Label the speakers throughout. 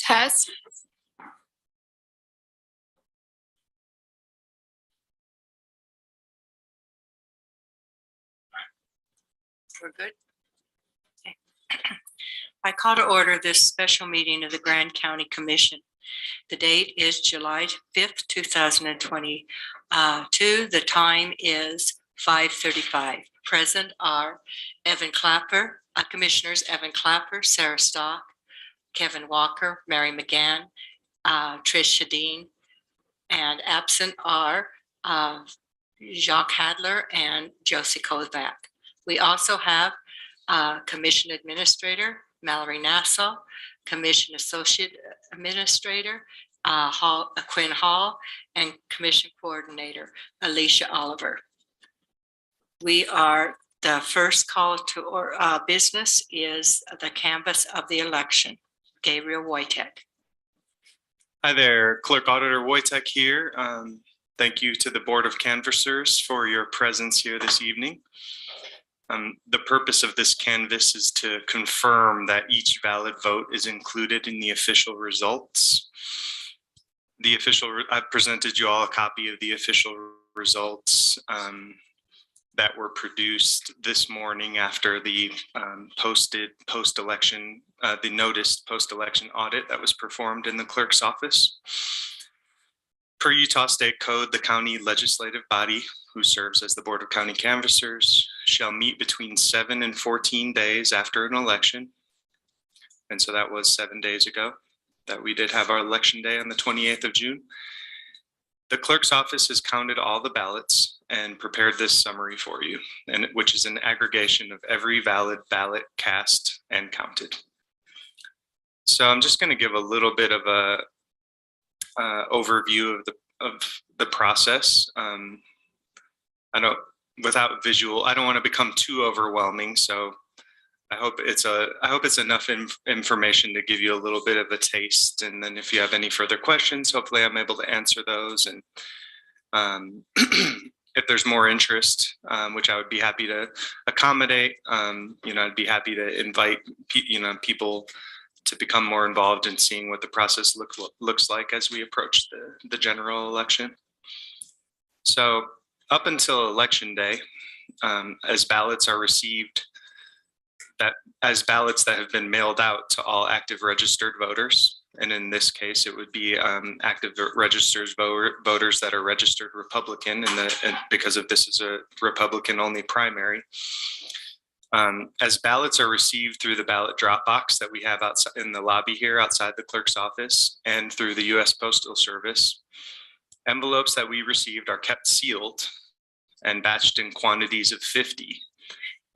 Speaker 1: Hess.
Speaker 2: We're good. Okay. I call to order this special meeting of the Grand County Commission. The date is July 5th, 2022. The time is 5:35. Present are Evan Clapper, Commissioners Evan Clapper, Sarah Stock, Kevin Walker, Mary McGann, Trish Shadeen, and absent are Jacques Hadler and Josie Kozak. We also have Commission Administrator Mallory Nassau, Commission Associate Administrator Quinn Hall, and Commission Coordinator Alicia Oliver. We are the first call to business is the canvass of the election. Gabriel Wojtek.
Speaker 3: Hi there, Clerk Auditor Wojtek here. Thank you to the Board of Canvassers for your presence here this evening. The purpose of this canvass is to confirm that each valid vote is included in the official results. I've presented you all a copy of the official results that were produced this morning after the posted post-election, the noticed post-election audit that was performed in the clerk's office. Per Utah State Code, the county legislative body, who serves as the Board of County Canvassers, shall meet between 7 and 14 days after an election. And so that was 7 days ago that we did have our election day on the 28th of June. The clerk's office has counted all the ballots and prepared this summary for you, which is an aggregation of every valid ballot cast and counted. So I'm just going to give a little bit of a overview of the process. I don't want to become too overwhelming, so I hope it's enough information to give you a little bit of a taste. And then if you have any further questions, hopefully I'm able to answer those. And if there's more interest, which I would be happy to accommodate, I'd be happy to invite people to become more involved in seeing what the process looks like as we approach the general election. So up until election day, as ballots are received, as ballots that have been mailed out to all active registered voters, and in this case, it would be active registered voters that are registered Republican, and because of this is a Republican-only primary. As ballots are received through the ballot drop box that we have outside in the lobby here outside the clerk's office and through the U.S. Postal Service, envelopes that we received are kept sealed and batched in quantities of 50.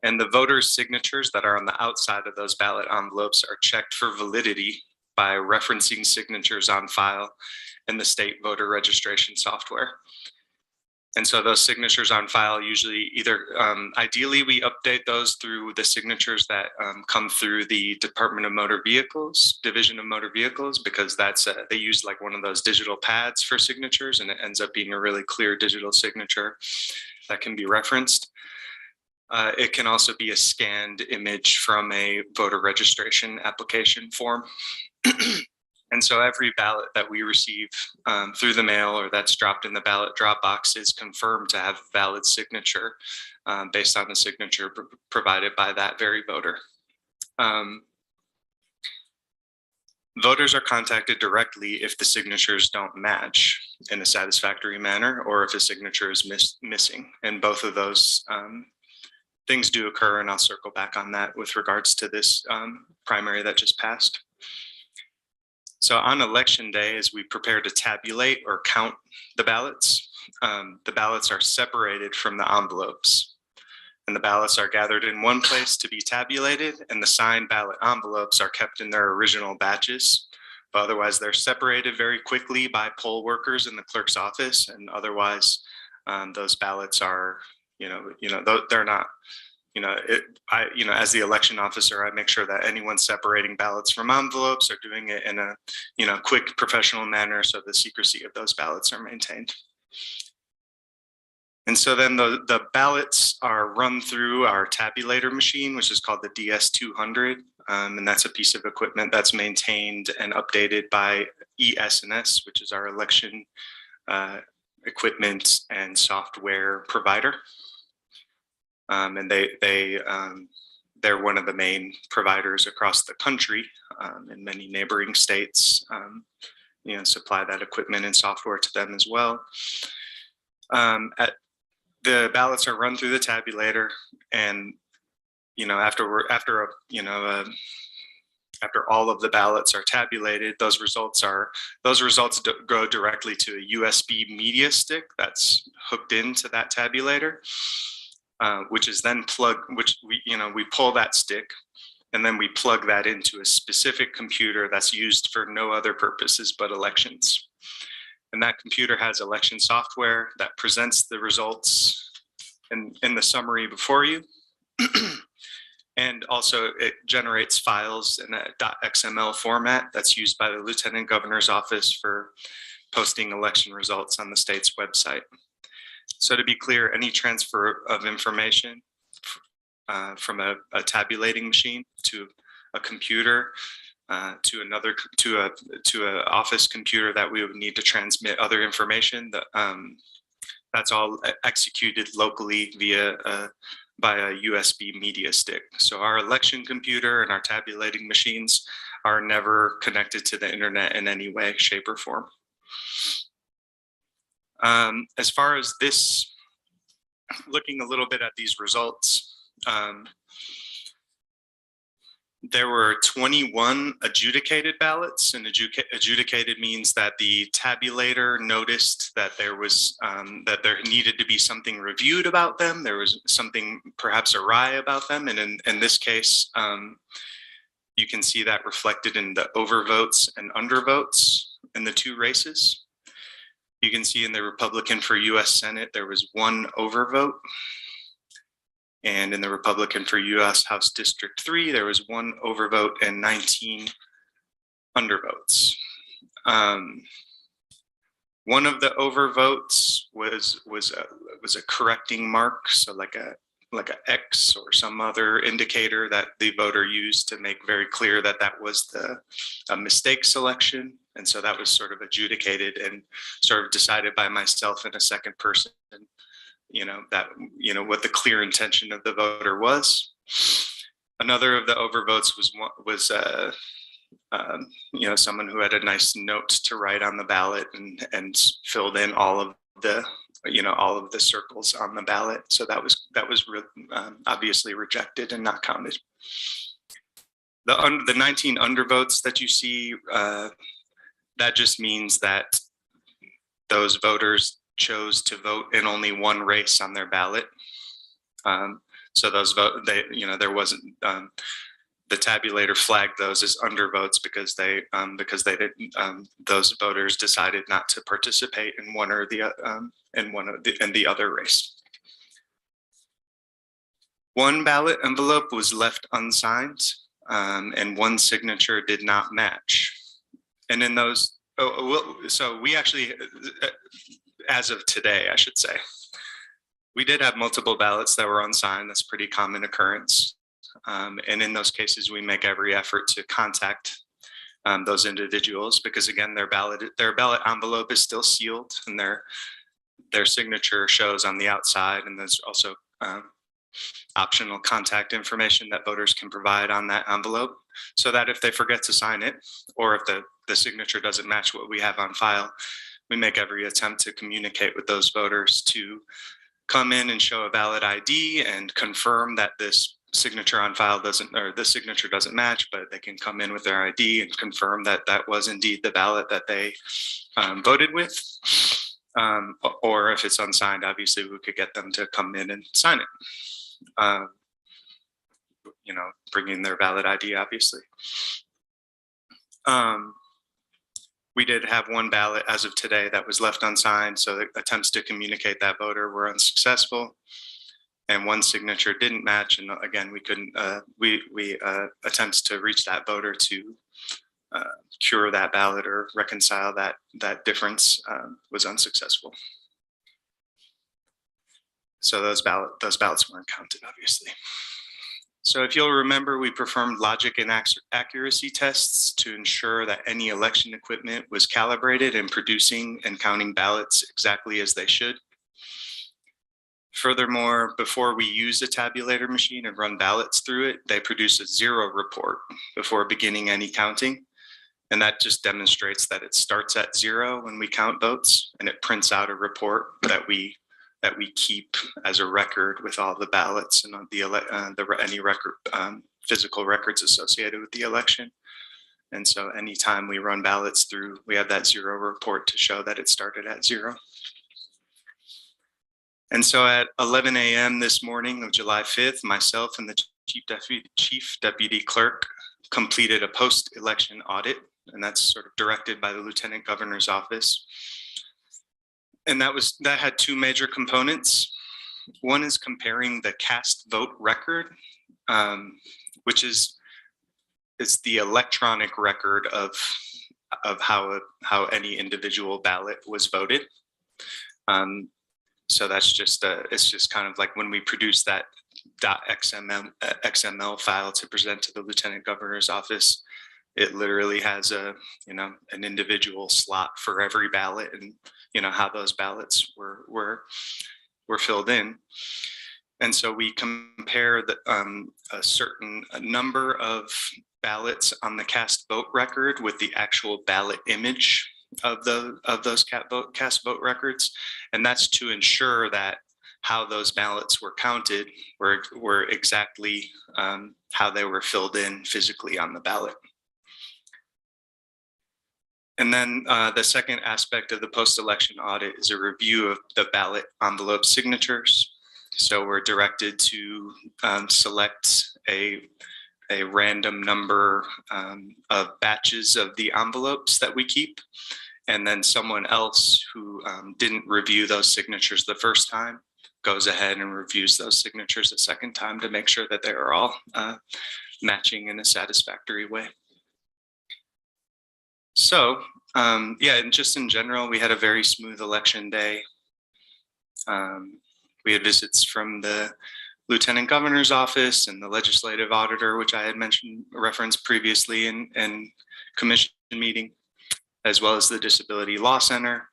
Speaker 3: And the voters' signatures that are on the outside of those ballot envelopes are checked for validity by referencing signatures on file in the state voter registration software. And so those signatures on file usually ideally we update those through the signatures that come through the Department of Motor Vehicles, Division of Motor Vehicles, because they use like one of those digital pads for signatures, and it ends up being a really clear digital signature that can be referenced. It can also be a scanned image from a voter registration application form. And so every ballot that we receive through the mail or that's dropped in the ballot drop box is confirmed to have a valid signature based on the signature provided by that very voter. Voters are contacted directly if the signatures don't match in a satisfactory manner or if a signature is missing. And both of those things do occur, and I'll circle back on that with regards to this primary that just passed. So on election day, as we prepare to tabulate or count the ballots are separated from the envelopes, and the ballots are gathered in one place to be tabulated, and the signed ballot envelopes are kept in their original batches. But otherwise, they're separated very quickly by poll workers in the clerk's office, and otherwise, those ballots are, they're not. As the election officer, I make sure that anyone separating ballots from envelopes are doing it in a, quick professional manner so the secrecy of those ballots are maintained. And so then the ballots are run through our tabulator machine, which is called the DS200. and that's a piece of equipment that's maintained and updated by ES&S, which is our election equipment and software provider. And they're one of the main providers across the country, and many neighboring states, supply that equipment and software to them as well. The ballots are run through the tabulator, and after all of the ballots are tabulated, those results go directly to a USB media stick that's hooked into that tabulator, which is then we pull that stick, and then we plug that into a specific computer that's used for no other purposes but elections. And that computer has election software that presents the results in the summary before you. And also it generates files in a .xml format that's used by the Lieutenant Governor's office for posting election results on the state's website. So to be clear, any transfer of information from a tabulating machine to a computer, to an office computer that we would need to transmit other information, that's all executed locally by a USB media stick. So our election computer and our tabulating machines are never connected to the internet in any way, shape, or form. As far as this, looking a little bit at these results, there were 21 adjudicated ballots, and adjudicated means that the tabulator noticed that there was that there needed to be something reviewed about them. There was something perhaps awry about them, and in this case, you can see that reflected in the overvotes and undervotes in the two races. You can see in the Republican for U.S. Senate there was 1 overvote. And in the Republican for U.S. House District 3, there was 1 overvote and 19 undervotes. One of the overvotes was a correcting mark, so like a X or some other indicator that the voter used to make very clear that that was a mistake selection, and so that was sort of adjudicated and sort of decided by myself and a second person. What the clear intention of the voter was. Another of the overvotes was someone who had a nice note to write on the ballot and filled in all of the circles on the ballot. So that was obviously rejected and not counted. The 19 undervotes that you see, that just means that those voters chose to vote in only 1 race on their ballot. So those there wasn't, the tabulator flagged those as undervotes because they didn't, those voters decided not to participate in one or the in the other race. 1 ballot envelope was left unsigned, and 1 signature did not match. And in those, so we actually, as of today, I should say, we did have multiple ballots that were unsigned. That's a pretty common occurrence. And in those cases, we make every effort to contact those individuals because, again, their ballot envelope is still sealed and their signature shows on the outside. And there's also optional contact information that voters can provide on that envelope so that if they forget to sign it or if the signature doesn't match what we have on file, we make every attempt to communicate with those voters to come in and show a valid ID and confirm that this signature on file this signature doesn't match, but they can come in with their ID and confirm that that was indeed the ballot that they voted with. Or if it's unsigned, obviously we could get them to come in and sign it. Bringing their valid ID, obviously. We did have 1 ballot as of today that was left unsigned, so the attempts to communicate that voter were unsuccessful, and 1 signature didn't match. And again, we couldn't. Attempts to reach that voter to cure that ballot or reconcile that difference was unsuccessful. So those ballots weren't counted, obviously. So if you'll remember, we performed logic and accuracy tests to ensure that any election equipment was calibrated and producing and counting ballots exactly as they should. Furthermore, before we use a tabulator machine and run ballots through it, they produce a zero report before beginning any counting. And that just demonstrates that it starts at zero when we count votes, and it prints out a report that we keep as a record with all the ballots and any record physical records associated with the election. And so anytime we run ballots through, we have that zero report to show that it started at zero. And so at 11 a.m. this morning of July 5th, myself and the chief deputy clerk completed a post-election audit, and that's sort of directed by the lieutenant governor's office. And that had two major components. One is comparing the cast vote record, which is the electronic record of how any individual ballot was voted. So that's just it's just kind of like when we produce that .xml file to present to the lieutenant governor's office, it literally has an individual slot for every ballot, and how those ballots were filled in. And so we compare a certain number of ballots on the cast vote record with the actual ballot image of those cast vote records, and that's to ensure that how those ballots were counted were exactly how they were filled in physically on the ballot. And then the second aspect of the post-election audit is a review of the ballot envelope signatures. So we're directed to select a random number of batches of the envelopes that we keep. And then someone else who didn't review those signatures the first time goes ahead and reviews those signatures a second time to make sure that they are all matching in a satisfactory way. So yeah, and just in general, we had a very smooth election day. We had visits from the lieutenant governor's office and the legislative auditor, which I had referenced previously in commission meeting, as well as the Disability Law Center.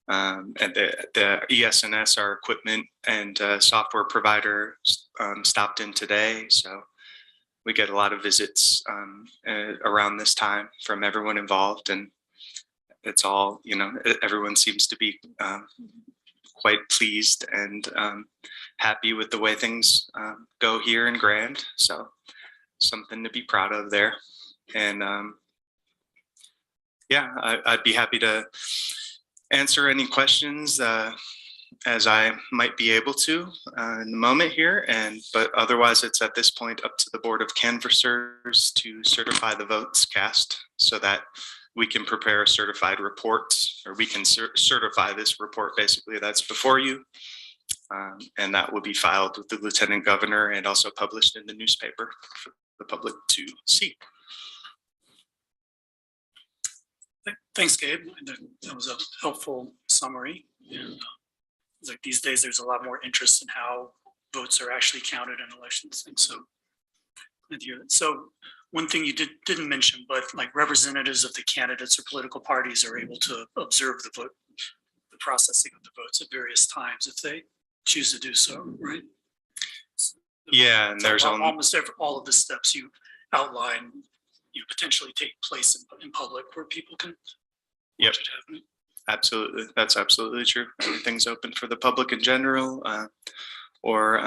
Speaker 3: And the ES&S, our equipment and software provider, stopped in today. So we get a lot of visits around this time from everyone involved, and it's all, everyone seems to be quite pleased and happy with the way things go here in Grand. So something to be proud of there. And yeah, I'd be happy to answer any questions as I might be able to in the moment here. But otherwise, it's at this point up to the Board of Canvassers to certify the votes cast so that we can prepare a certified report, or we can certify this report basically that's before you. And that will be filed with the Lieutenant Governor and also published in the newspaper for the public to see.
Speaker 1: Thanks, Gabe. That was a helpful summary. And it's like these days, there's a lot more interest in how votes are actually counted in elections. And so, one thing you didn't mention, but like representatives of the candidates or political parties are able to observe the vote, the processing of the votes at various times if they choose to do so, right?
Speaker 3: Yeah, and there's
Speaker 1: almost all of the steps you outline potentially take place in public where people can watch it happening.
Speaker 3: Absolutely, that's absolutely true. Everything's open for the public in general, or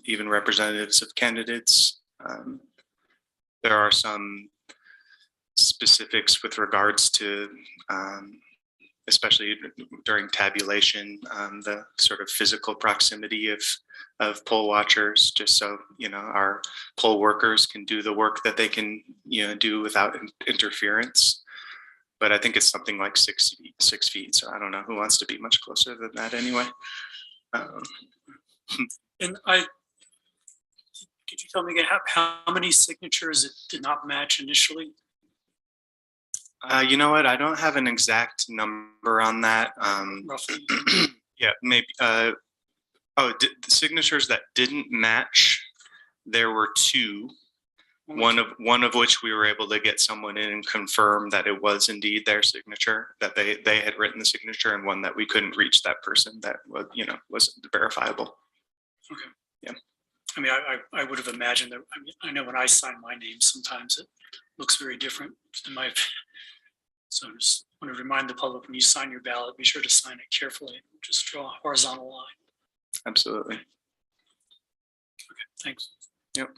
Speaker 3: even representatives of candidates. There are some specifics with regards to, especially during tabulation, the sort of physical proximity of poll watchers, just so our poll workers can do the work that they can do without interference. But I think it's something like 6 feet. So I don't know who wants to be much closer than that anyway.
Speaker 1: And could you tell me again how many signatures it did not match initially?
Speaker 3: You know what? I don't have an exact number on that.
Speaker 1: Roughly.
Speaker 3: Yeah, maybe. The signatures that didn't match There were two, one of which we were able to get someone in and confirm that it was indeed their signature, that they had written the signature, and one that we couldn't reach that person that was, wasn't verifiable.
Speaker 1: Okay.
Speaker 3: Yeah.
Speaker 1: I mean, I would have imagined that, I know when I sign my name, sometimes it looks very different in my, so I just want to remind the public, when you sign your ballot, be sure to sign it carefully. Just draw a horizontal line.
Speaker 3: Absolutely.
Speaker 1: Okay, thanks.
Speaker 3: Yep.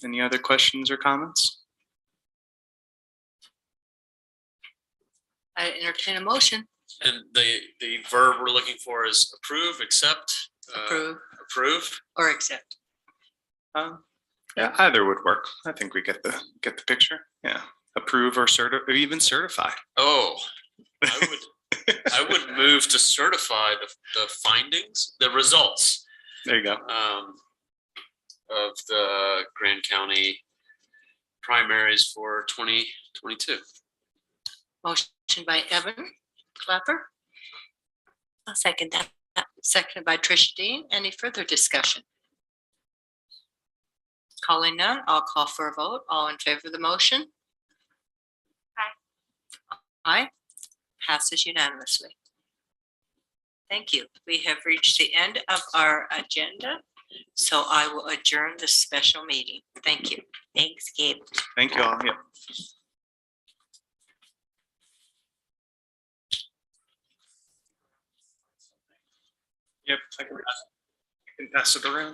Speaker 3: Any other questions or comments?
Speaker 2: I entertain a motion.
Speaker 4: And the verb we're looking for is approve, accept,
Speaker 2: Approve
Speaker 4: approve.
Speaker 2: or accept.
Speaker 3: Yeah, either would work. I think we get the picture. Yeah, approve or even certify.
Speaker 4: Oh, I would move to certify the findings, the results
Speaker 3: There you go.
Speaker 4: of the Grand County primaries for 2022.
Speaker 2: Motion by Evan Clapper.
Speaker 5: I'll second that.
Speaker 2: Seconded by Tricia Dean. Any further discussion? Calling none, I'll call for a vote. All in favor of the motion? Aye. Aye. Passes unanimously. Thank you. We have reached the end of our agenda, so I will adjourn this special meeting. Thank you.
Speaker 5: Thanks, Gabe.
Speaker 3: Thank you all. Yep. Yep. I can pass it around.